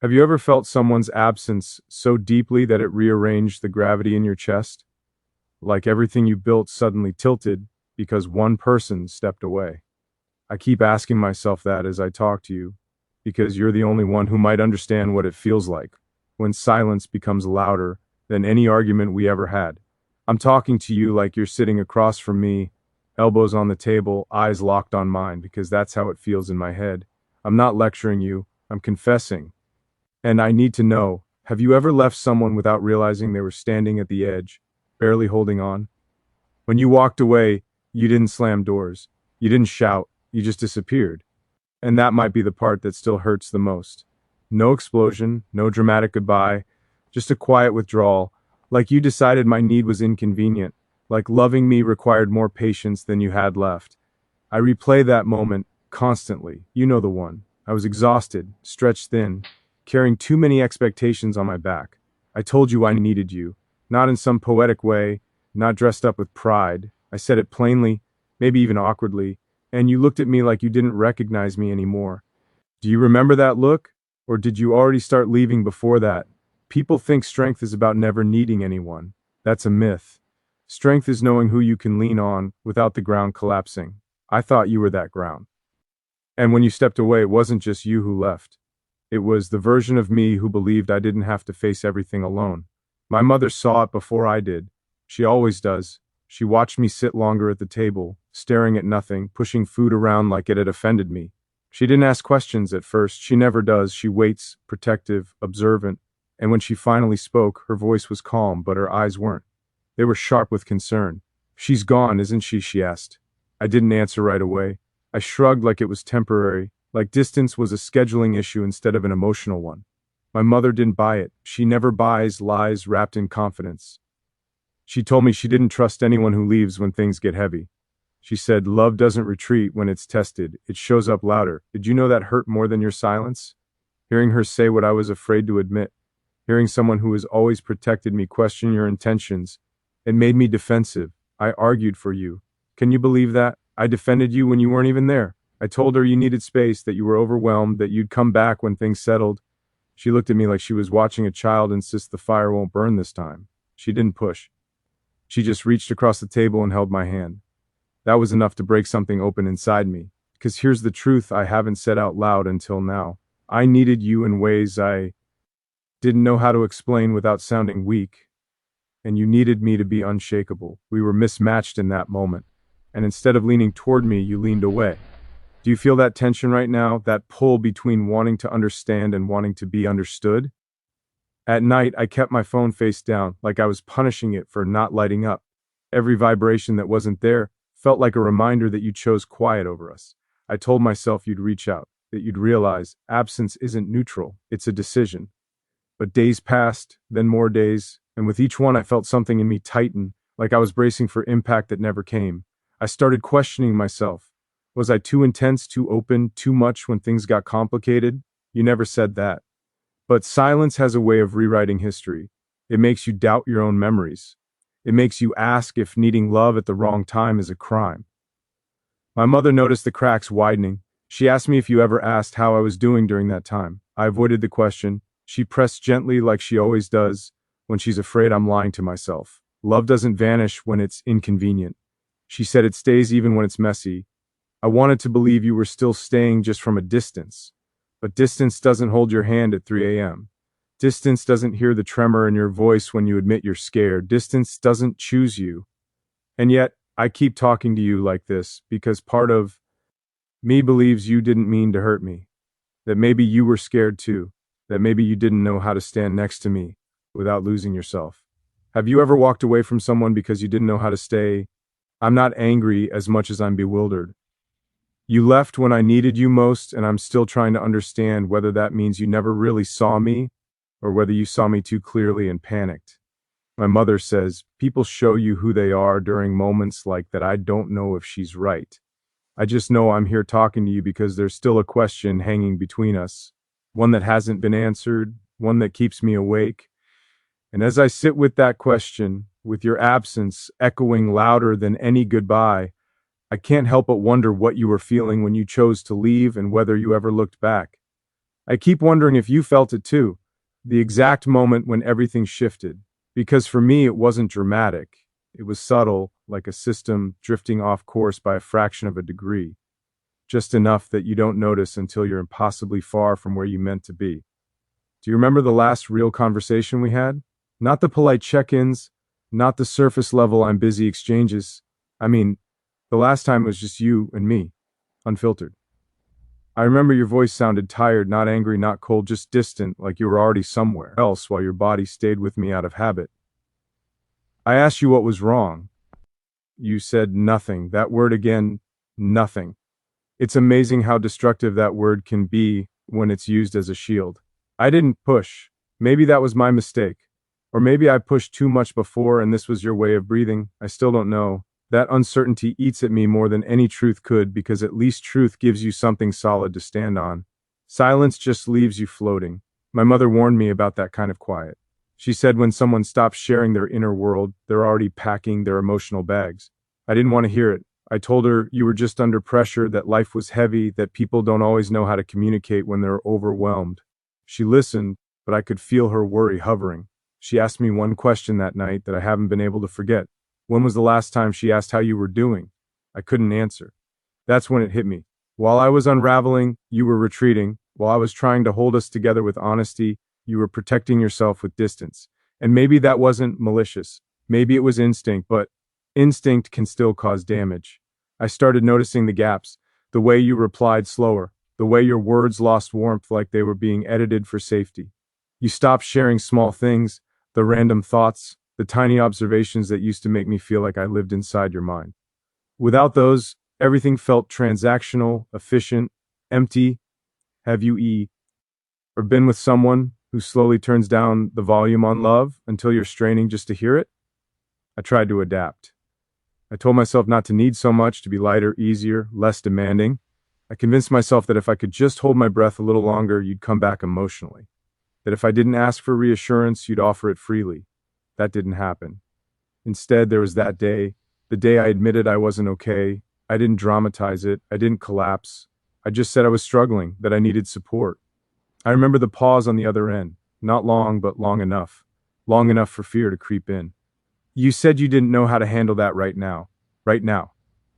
Have you ever felt someone's absence so deeply that it rearranged the gravity in your chest? Like everything you built suddenly tilted because one person stepped away. I keep asking myself that as I talk to you, because you're the only one who might understand what it feels like when silence becomes louder than any argument we ever had. I'm talking to you like you're sitting across from me, elbows on the table, eyes locked on mine, because that's how it feels in my head. I'm not lecturing you, I'm confessing. And I need to know, have you ever left someone without realizing they were standing at the edge, barely holding on? When you walked away, you didn't slam doors. You didn't shout. You just disappeared. And that might be the part that still hurts the most. No explosion, no dramatic goodbye, just a quiet withdrawal, like you decided my need was inconvenient, like loving me required more patience than you had left. I replay that moment constantly. You know the one. I was exhausted, stretched thin, carrying too many expectations on my back. I told you I needed you, not in some poetic way, not dressed up with pride. I said it plainly, maybe even awkwardly, and you looked at me like you didn't recognize me anymore. Do you remember that look? Or did you already start leaving before that? People think strength is about never needing anyone. That's a myth. Strength is knowing who you can lean on without the ground collapsing. I thought you were that ground. And when you stepped away, it wasn't just you who left. It was the version of me who believed I didn't have to face everything alone. My mother saw it before I did. She always does. She watched me sit longer at the table, staring at nothing, pushing food around like it had offended me. She didn't ask questions at first. She never does. She waits, protective, observant. And when she finally spoke, her voice was calm, but her eyes weren't. They were sharp with concern. "She's gone, isn't she?" she asked. I didn't answer right away. I shrugged like it was temporary, like distance was a scheduling issue instead of an emotional one. My mother didn't buy it. She never buys lies wrapped in confidence. She told me she didn't trust anyone who leaves when things get heavy. She said, "Love doesn't retreat when it's tested. It shows up louder." Did you know that hurt more than your silence? Hearing her say what I was afraid to admit, hearing someone who has always protected me question your intentions, it made me defensive. I argued for you. Can you believe that? I defended you when you weren't even there. I told her you needed space, that you were overwhelmed, that you'd come back when things settled. She looked at me like she was watching a child insist the fire won't burn this time. She didn't push. She just reached across the table and held my hand. That was enough to break something open inside me. Because here's the truth I haven't said out loud until now. I needed you in ways I didn't know how to explain without sounding weak. And you needed me to be unshakable. We were mismatched in that moment. And instead of leaning toward me, you leaned away. Do you feel that tension right now? That pull between wanting to understand and wanting to be understood? At night, I kept my phone face down, like I was punishing it for not lighting up. Every vibration that wasn't there felt like a reminder that you chose quiet over us. I told myself you'd reach out, that you'd realize absence isn't neutral, it's a decision. But days passed, then more days, and with each one I felt something in me tighten, like I was bracing for impact that never came. I started questioning myself. Was I too intense, too open, too much when things got complicated? You never said that. But silence has a way of rewriting history. It makes you doubt your own memories. It makes you ask if needing love at the wrong time is a crime. My mother noticed the cracks widening. She asked me if you ever asked how I was doing during that time. I avoided the question. She pressed gently like she always does when she's afraid I'm lying to myself. Love doesn't vanish when it's inconvenient. She said it stays even when it's messy. I wanted to believe you were still staying just from a distance. But distance doesn't hold your hand at 3 a.m. Distance doesn't hear the tremor in your voice when you admit you're scared. Distance doesn't choose you. And yet, I keep talking to you like this because part of me believes you didn't mean to hurt me. That maybe you were scared too. That maybe you didn't know how to stand next to me without losing yourself. Have you ever walked away from someone because you didn't know how to stay? I'm not angry as much as I'm bewildered. You left when I needed you most, and I'm still trying to understand whether that means you never really saw me or whether you saw me too clearly and panicked. My mother says, people show you who they are during moments like that. I don't know if she's right. I just know I'm here talking to you because there's still a question hanging between us, one that hasn't been answered, one that keeps me awake. And as I sit with that question, with your absence echoing louder than any goodbye, I can't help but wonder what you were feeling when you chose to leave and whether you ever looked back. I keep wondering if you felt it too, the exact moment when everything shifted. Because for me, it wasn't dramatic. It was subtle, like a system drifting off course by a fraction of a degree, just enough that you don't notice until you're impossibly far from where you meant to be. Do you remember the last real conversation we had? Not the polite check ins, not the surface level I'm busy exchanges. I mean, the last time was just you and me, unfiltered. I remember your voice sounded tired, not angry, not cold, just distant, like you were already somewhere else while your body stayed with me out of habit. I asked you what was wrong. You said nothing. That word again, nothing. It's amazing how destructive that word can be when it's used as a shield. I didn't push. Maybe that was my mistake. Or maybe I pushed too much before and this was your way of breathing. I still don't know. That uncertainty eats at me more than any truth could because at least truth gives you something solid to stand on. Silence just leaves you floating. My mother warned me about that kind of quiet. She said when someone stops sharing their inner world, they're already packing their emotional bags. I didn't want to hear it. I told her you were just under pressure, that life was heavy, that people don't always know how to communicate when they're overwhelmed. She listened, but I could feel her worry hovering. She asked me one question that night that I haven't been able to forget. When was the last time she asked how you were doing? I couldn't answer. That's when it hit me. While I was unraveling, you were retreating. While I was trying to hold us together with honesty, you were protecting yourself with distance. And maybe that wasn't malicious. Maybe it was instinct, but instinct can still cause damage. I started noticing the gaps, the way you replied slower, the way your words lost warmth like they were being edited for safety. You stopped sharing small things, the random thoughts, the tiny observations that used to make me feel like I lived inside your mind. Without those, everything felt transactional, efficient, empty. Have you or been with someone who slowly turns down the volume on love until you're straining just to hear it? I tried to adapt. I told myself not to need so much, to be lighter, easier, less demanding. I convinced myself that if I could just hold my breath a little longer, you'd come back emotionally. That if I didn't ask for reassurance, you'd offer it freely. That didn't happen. Instead, there was that day, the day I admitted I wasn't okay. I didn't dramatize it. I didn't collapse. I just said I was struggling, that I needed support. I remember the pause on the other end. Not long, but long enough. Long enough for fear to creep in. You said you didn't know how to handle that right now. Right now.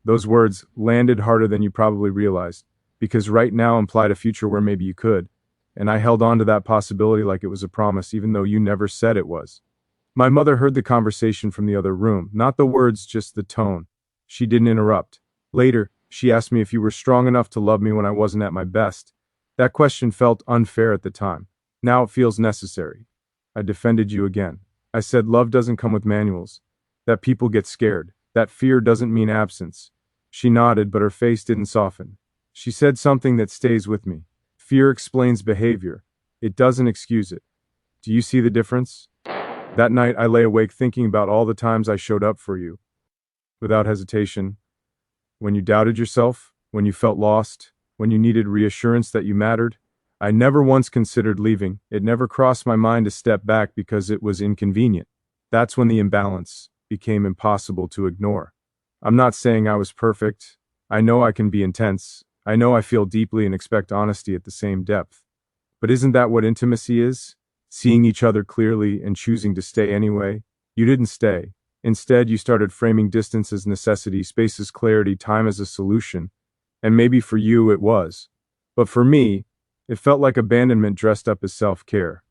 Those words landed harder than you probably realized, because right now implied a future where maybe you could. And I held on to that possibility like it was a promise, even though you never said it was. My mother heard the conversation from the other room, not the words, just the tone. She didn't interrupt. Later, she asked me if you were strong enough to love me when I wasn't at my best. That question felt unfair at the time. Now it feels necessary. I defended you again. I said love doesn't come with manuals. That people get scared. That fear doesn't mean absence. She nodded, but her face didn't soften. She said something that stays with me. Fear explains behavior. It doesn't excuse it. Do you see the difference? That night I lay awake thinking about all the times I showed up for you. Without hesitation. When you doubted yourself, when you felt lost, when you needed reassurance that you mattered. I never once considered leaving. It never crossed my mind to step back because it was inconvenient. That's when the imbalance became impossible to ignore. I'm not saying I was perfect. I know I can be intense. I know I feel deeply and expect honesty at the same depth. But isn't that what intimacy is? Seeing each other clearly and choosing to stay anyway? You didn't stay. Instead, you started framing distance as necessity, space as clarity, time as a solution. And maybe for you it was. But for me, it felt like abandonment dressed up as self-care.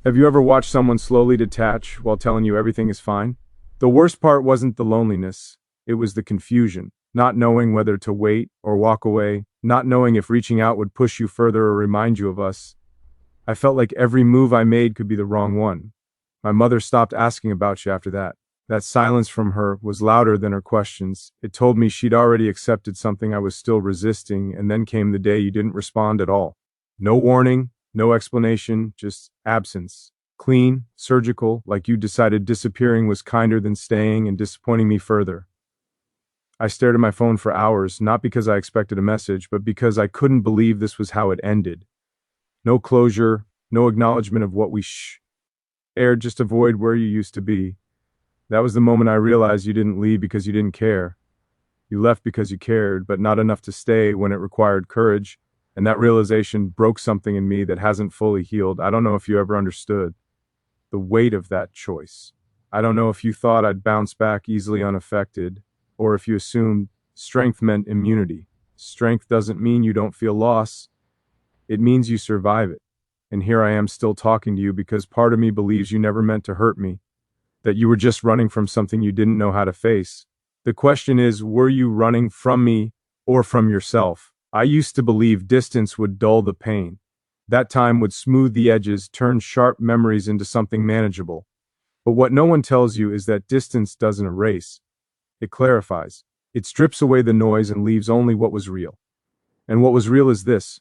Have you ever watched someone slowly detach while telling you everything is fine? The worst part wasn't the loneliness, it was the confusion. Not knowing whether to wait or walk away, not knowing if reaching out would push you further or remind you of us. I felt like every move I made could be the wrong one. My mother stopped asking about you after that. That silence from her was louder than her questions. It told me she'd already accepted something I was still resisting, and then came the day you didn't respond at all. No warning, no explanation, just absence. Clean, surgical, like you decided disappearing was kinder than staying and disappointing me further. I stared at my phone for hours, not because I expected a message, but because I couldn't believe this was how it ended. No closure, no acknowledgement of what we aired, just a void where you used to be. That was the moment I realized you didn't leave because you didn't care. You left because you cared, but not enough to stay when it required courage. And that realization broke something in me that hasn't fully healed. I don't know if you ever understood the weight of that choice. I don't know if you thought I'd bounce back easily unaffected, or if you assumed strength meant immunity. Strength doesn't mean you don't feel loss, it means you survive it. And here I am still talking to you because part of me believes you never meant to hurt me, that you were just running from something you didn't know how to face. The question is, were you running from me or from yourself? I used to believe distance would dull the pain. That time would smooth the edges, turn sharp memories into something manageable. But what no one tells you is that distance doesn't erase. It clarifies. It strips away the noise and leaves only what was real. And what was real is this.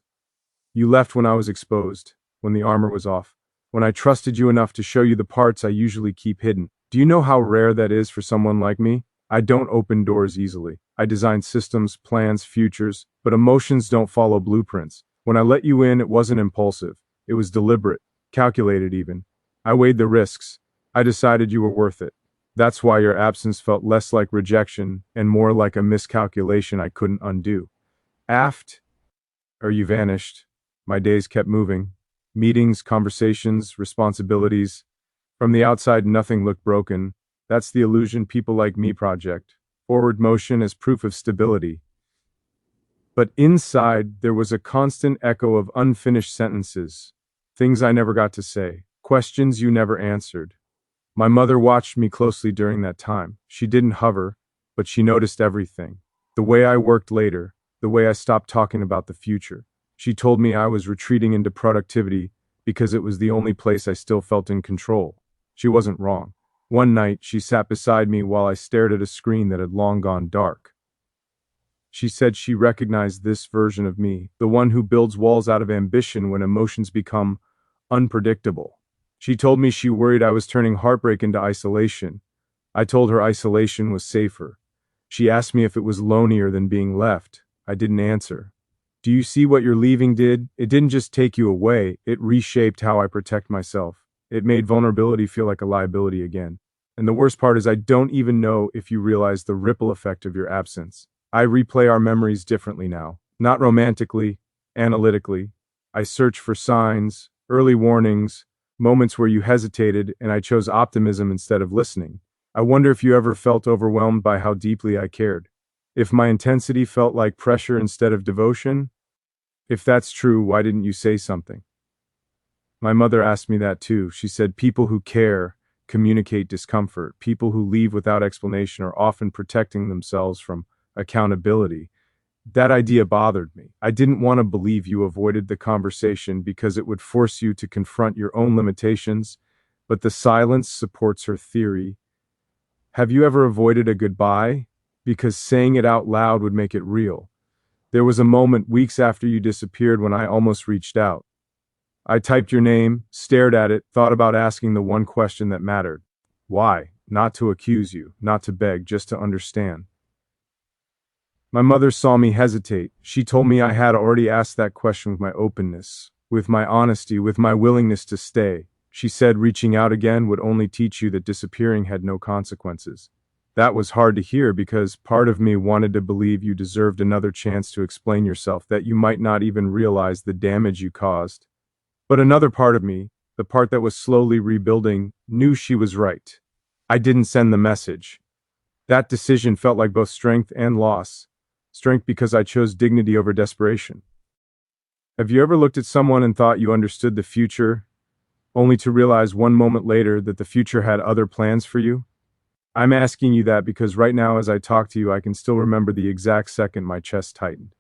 You left when I was exposed, when the armor was off, when I trusted you enough to show you the parts I usually keep hidden. Do you know how rare that is for someone like me? I don't open doors easily. I design systems, plans, futures, but emotions don't follow blueprints. When I let you in, it wasn't impulsive. It was deliberate, calculated even. I weighed the risks. I decided you were worth it. That's why your absence felt less like rejection and more like a miscalculation I couldn't undo. You vanished. My days kept moving. Meetings, conversations, responsibilities. From the outside, nothing looked broken. That's the illusion people like me project. Forward motion as proof of stability. But inside, there was a constant echo of unfinished sentences. Things I never got to say. Questions you never answered. My mother watched me closely during that time. She didn't hover, but she noticed everything. The way I worked later, the way I stopped talking about the future. She told me I was retreating into productivity because it was the only place I still felt in control. She wasn't wrong. One night, she sat beside me while I stared at a screen that had long gone dark. She said she recognized this version of me, the one who builds walls out of ambition when emotions become unpredictable. She told me she worried I was turning heartbreak into isolation. I told her isolation was safer. She asked me if it was lonelier than being left. I didn't answer. Do you see what your leaving did? It didn't just take you away, it reshaped how I protect myself. It made vulnerability feel like a liability again. And the worst part is I don't even know if you realize the ripple effect of your absence. I replay our memories differently now. Not romantically, analytically. I search for signs, early warnings, moments where you hesitated and I chose optimism instead of listening. I wonder if you ever felt overwhelmed by how deeply I cared. If my intensity felt like pressure instead of devotion? If that's true, why didn't you say something? My mother asked me that too. She said people who care communicate discomfort. People who leave without explanation are often protecting themselves from accountability. That idea bothered me. I didn't want to believe you avoided the conversation because it would force you to confront your own limitations, but the silence supports her theory. Have you ever avoided a goodbye? Because saying it out loud would make it real. There was a moment weeks after you disappeared when I almost reached out. I typed your name, stared at it, thought about asking the one question that mattered. Why? Not to accuse you, not to beg, just to understand. My mother saw me hesitate. She told me I had already asked that question with my openness, with my honesty, with my willingness to stay. She said reaching out again would only teach you that disappearing had no consequences. That was hard to hear because part of me wanted to believe you deserved another chance to explain yourself, that you might not even realize the damage you caused. But another part of me, the part that was slowly rebuilding, knew she was right. I didn't send the message. That decision felt like both strength and loss. Strength because I chose dignity over desperation. Have you ever looked at someone and thought you understood the future, only to realize one moment later that the future had other plans for you? I'm asking you that because right now as I talk to you, I can still remember the exact second my chest tightened.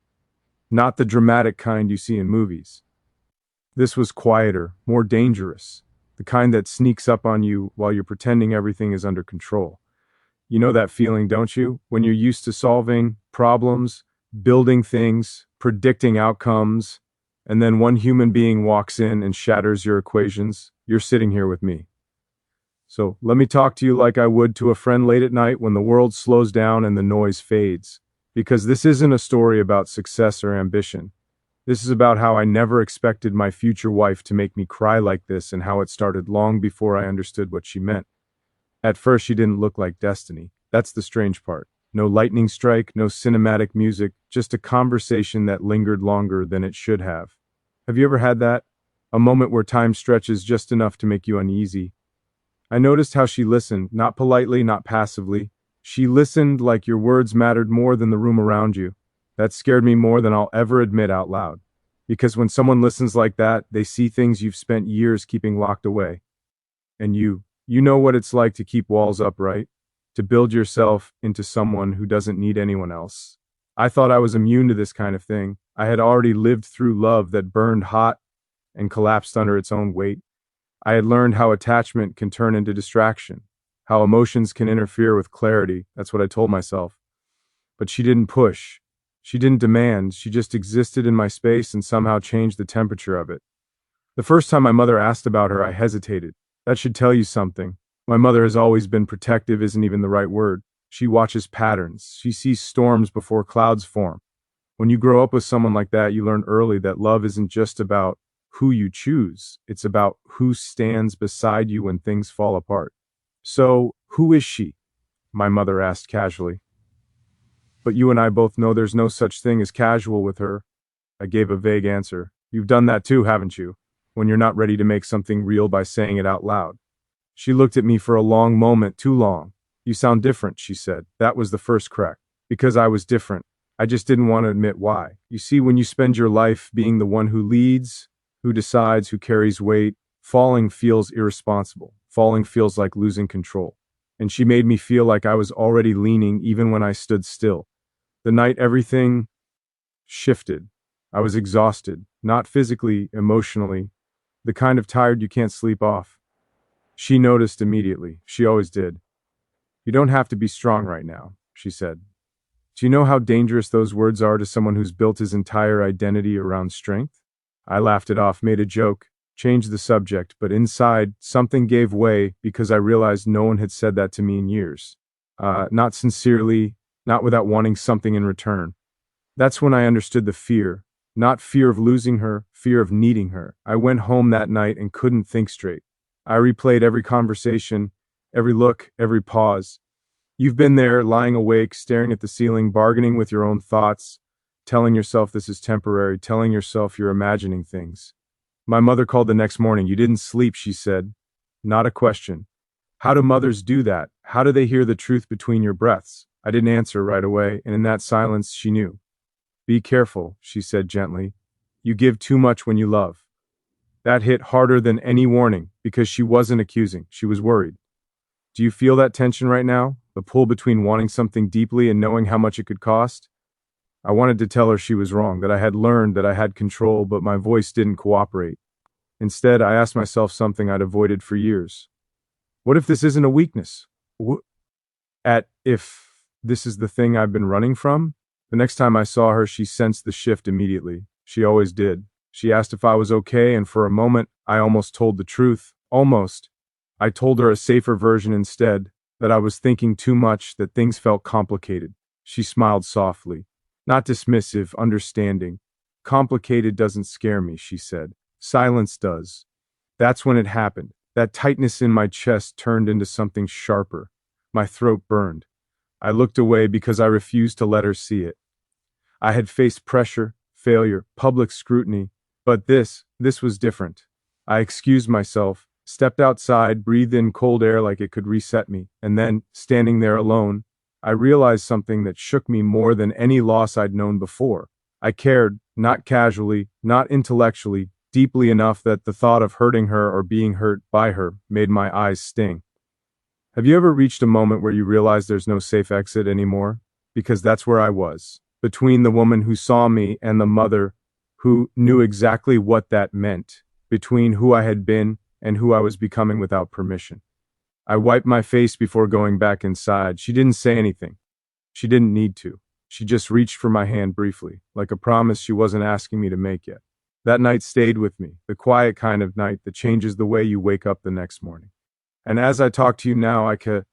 Not the dramatic kind you see in movies. This was quieter, more dangerous, the kind that sneaks up on you while you're pretending everything is under control. You know that feeling, don't you? When you're used to solving problems, building things, predicting outcomes, and then one human being walks in and shatters your equations. You're sitting here with me. So let me talk to you like I would to a friend late at night when the world slows down and the noise fades. Because this isn't a story about success or ambition. This is about how I never expected my future wife to make me cry like this and how it started long before I understood what she meant. At first, she didn't look like destiny. That's the strange part. No lightning strike, no cinematic music, just a conversation that lingered longer than it should have. Have you ever had that? A moment where time stretches just enough to make you uneasy. I noticed how she listened, not politely, not passively. She listened like your words mattered more than the room around you. That scared me more than I'll ever admit out loud. Because when someone listens like that, they see things you've spent years keeping locked away. And you know what it's like to keep walls up, right? To build yourself into someone who doesn't need anyone else. I thought I was immune to this kind of thing. I had already lived through love that burned hot and collapsed under its own weight. I had learned how attachment can turn into distraction, how emotions can interfere with clarity. That's what I told myself. But she didn't push. She didn't demand. She just existed in my space and somehow changed the temperature of it. The first time my mother asked about her, I hesitated. That should tell you something. My mother has always been protective, isn't even the right word. She watches patterns. She sees storms before clouds form. When you grow up with someone like that, you learn early that love isn't just about who you choose. It's about who stands beside you when things fall apart. So, who is she? My mother asked casually. But you and I both know there's no such thing as casual with her. I gave a vague answer. You've done that too, haven't you? When you're not ready to make something real by saying it out loud. She looked at me for a long moment, too long. You sound different, she said. That was the first crack. Because I was different. I just didn't want to admit why. You see, when you spend your life being the one who leads, who decides, who carries weight, falling feels irresponsible. Falling feels like losing control. And she made me feel like I was already leaning even when I stood still. The night everything shifted. I was exhausted, not physically, emotionally, the kind of tired you can't sleep off. She noticed immediately. She always did. You don't have to be strong right now, she said. Do you know how dangerous those words are to someone who's built his entire identity around strength? I laughed it off, made a joke, changed the subject, but inside, something gave way because I realized no one had said that to me in years. Not sincerely, not without wanting something in return. That's when I understood the fear. Not fear of losing her, fear of needing her. I went home that night and couldn't think straight. I replayed every conversation, every look, every pause. You've been there, lying awake, staring at the ceiling, bargaining with your own thoughts, telling yourself this is temporary, telling yourself you're imagining things. My mother called the next morning. You didn't sleep, she said. Not a question. How do mothers do that? How do they hear the truth between your breaths? I didn't answer right away, and in that silence, she knew. Be careful, she said gently. You give too much when you love. That hit harder than any warning, because she wasn't accusing, she was worried. Do you feel that tension right now? The pull between wanting something deeply and knowing how much it could cost? I wanted to tell her she was wrong, that I had learned, that I had control, but my voice didn't cooperate. Instead, I asked myself something I'd avoided for years. What if this isn't a weakness? If this is the thing I've been running from? The next time I saw her, she sensed the shift immediately. She always did. She asked if I was okay, and for a moment, I almost told the truth. Almost. I told her a safer version instead, that I was thinking too much, that things felt complicated. She smiled softly. Not dismissive, understanding. Complicated doesn't scare me, she said. Silence does. That's when it happened. That tightness in my chest turned into something sharper. My throat burned. I looked away because I refused to let her see it. I had faced pressure, failure, public scrutiny, but this was different. I excused myself, stepped outside, breathed in cold air like it could reset me, and then, standing there alone, I realized something that shook me more than any loss I'd known before. I cared, not casually, not intellectually, deeply enough that the thought of hurting her or being hurt by her made my eyes sting. Have you ever reached a moment where you realize there's no safe exit anymore? Because that's where I was, between the woman who saw me and the mother who knew exactly what that meant, between who I had been and who I was becoming without permission. I wiped my face before going back inside. She didn't say anything. She didn't need to. She just reached for my hand briefly, like a promise she wasn't asking me to make yet. That night stayed with me, the quiet kind of night that changes the way you wake up the next morning. And as I talk to you now, I can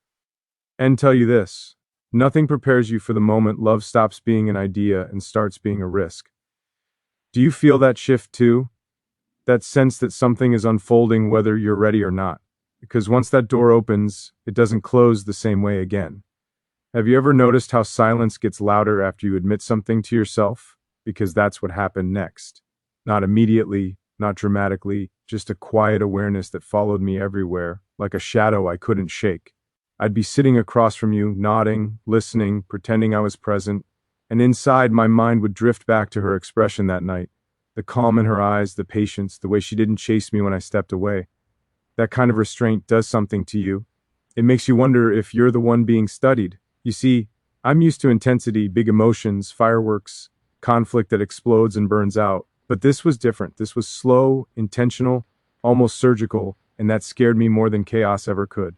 tell you this. Nothing prepares you for the moment love stops being an idea and starts being a risk. Do you feel that shift too? That sense that something is unfolding whether you're ready or not? Because once that door opens, it doesn't close the same way again. Have you ever noticed how silence gets louder after you admit something to yourself? Because that's what happened next. Not immediately, not dramatically, just a quiet awareness that followed me everywhere, like a shadow I couldn't shake. I'd be sitting across from you, nodding, listening, pretending I was present, and inside my mind would drift back to her expression that night. The calm in her eyes, the patience, the way she didn't chase me when I stepped away. That kind of restraint does something to you. It makes you wonder if you're the one being studied. You see, I'm used to intensity, big emotions, fireworks, conflict that explodes and burns out. But this was different. This was slow, intentional, almost surgical, and that scared me more than chaos ever could.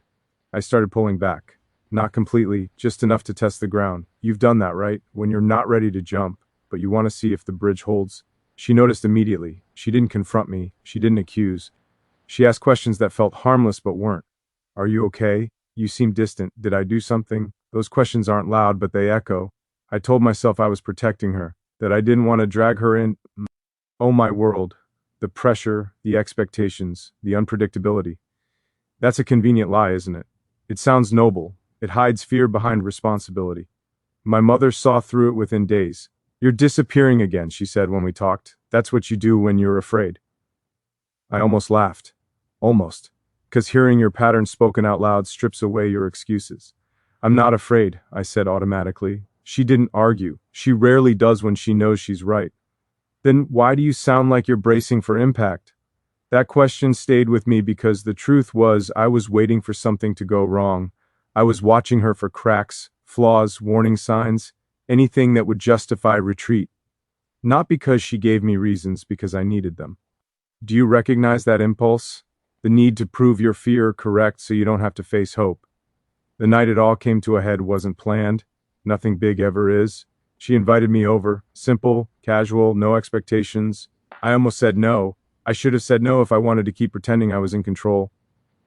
I started pulling back. Not completely, just enough to test the ground. You've done that, right? When you're not ready to jump, but you want to see if the bridge holds. She noticed immediately. She didn't confront me. She didn't accuse. She asked questions that felt harmless but weren't. Are you okay? You seem distant. Did I do something? Those questions aren't loud, but they echo. I told myself I was protecting her, that I didn't want to drag her in. Oh, my world. The pressure, the expectations, the unpredictability. That's a convenient lie, isn't it? It sounds noble. It hides fear behind responsibility. My mother saw through it within days. You're disappearing again, she said when we talked. That's what you do when you're afraid. I almost laughed. Almost. 'Cause hearing your pattern spoken out loud strips away your excuses. I'm not afraid, I said automatically. She didn't argue. She rarely does when she knows she's right. Then why do you sound like you're bracing for impact? That question stayed with me because the truth was I was waiting for something to go wrong. I was watching her for cracks, flaws, warning signs, anything that would justify retreat. Not because she gave me reasons, because I needed them. Do you recognize that impulse? The need to prove your fear correct so you don't have to face hope. The night it all came to a head wasn't planned. Nothing big ever is. She invited me over, simple, casual, no expectations. I almost said no. I should have said no if I wanted to keep pretending I was in control.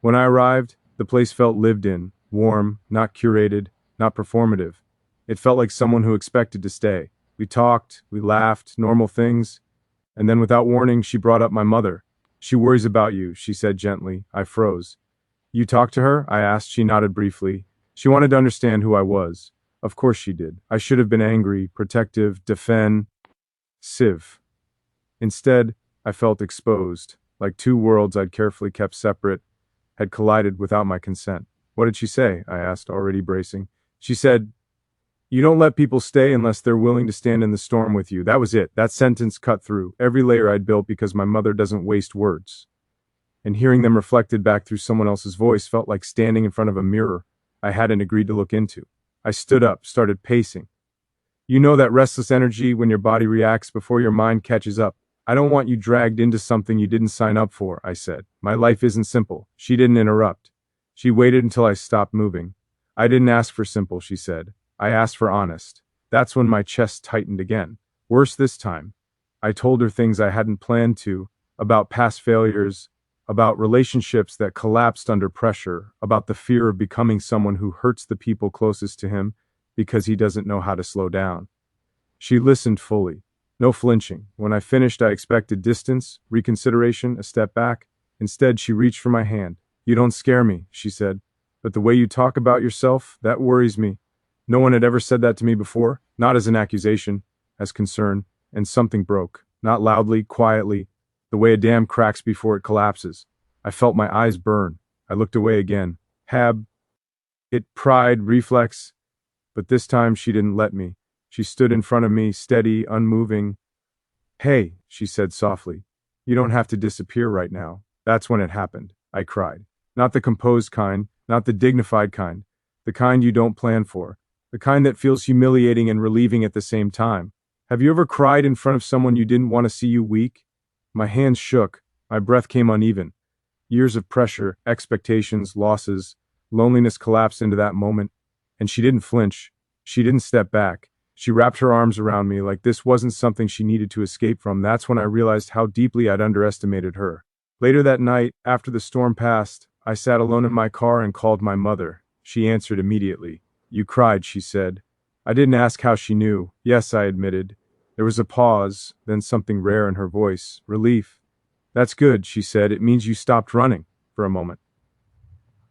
When I arrived, the place felt lived in, warm, not curated, not performative. It felt like someone who expected to stay. We talked, we laughed, normal things. And then without warning, she brought up my mother. She worries about you, she said gently. I froze. You talked to her? I asked. She nodded briefly. She wanted to understand who I was. Of course she did. I should have been angry, protective, defensive. Instead, I felt exposed, like two worlds I'd carefully kept separate had collided without my consent. What did she say? I asked, already bracing. She said, you don't let people stay unless they're willing to stand in the storm with you. That was it. That sentence cut through every layer I'd built because my mother doesn't waste words. And hearing them reflected back through someone else's voice felt like standing in front of a mirror I hadn't agreed to look into. I stood up, started pacing. You know that restless energy when your body reacts before your mind catches up. I don't want you dragged into something you didn't sign up for, I said. My life isn't simple. She didn't interrupt. She waited until I stopped moving. I didn't ask for simple, she said. I asked for honest. That's when my chest tightened again. Worse this time. I told her things I hadn't planned to, about past failures, about relationships that collapsed under pressure, about the fear of becoming someone who hurts the people closest to him because he doesn't know how to slow down. She listened fully. No flinching. When I finished, I expected distance, reconsideration, a step back. Instead, she reached for my hand. You don't scare me, she said. But the way you talk about yourself, that worries me. No one had ever said that to me before, not as an accusation, as concern, and something broke. Not loudly, quietly, the way a dam cracks before it collapses. I felt my eyes burn. I looked away again. Pride, reflex. But this time she didn't let me. She stood in front of me, steady, unmoving. Hey, she said softly. You don't have to disappear right now. That's when it happened. I cried. Not the composed kind, not the dignified kind. The kind you don't plan for. The kind that feels humiliating and relieving at the same time. Have you ever cried in front of someone you didn't want to see you weak? My hands shook. My breath came uneven. Years of pressure, expectations, losses, loneliness collapsed into that moment. And she didn't flinch. She didn't step back. She wrapped her arms around me like this wasn't something she needed to escape from. That's when I realized how deeply I'd underestimated her. Later that night, after the storm passed, I sat alone in my car and called my mother. She answered immediately. You cried, she said. I didn't ask how she knew. Yes, I admitted. There was a pause, then something rare in her voice. Relief. That's good, she said. It means you stopped running for a moment.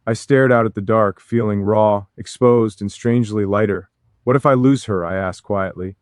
I stared out at the dark, feeling raw, exposed, and strangely lighter. What if I lose her? I asked quietly.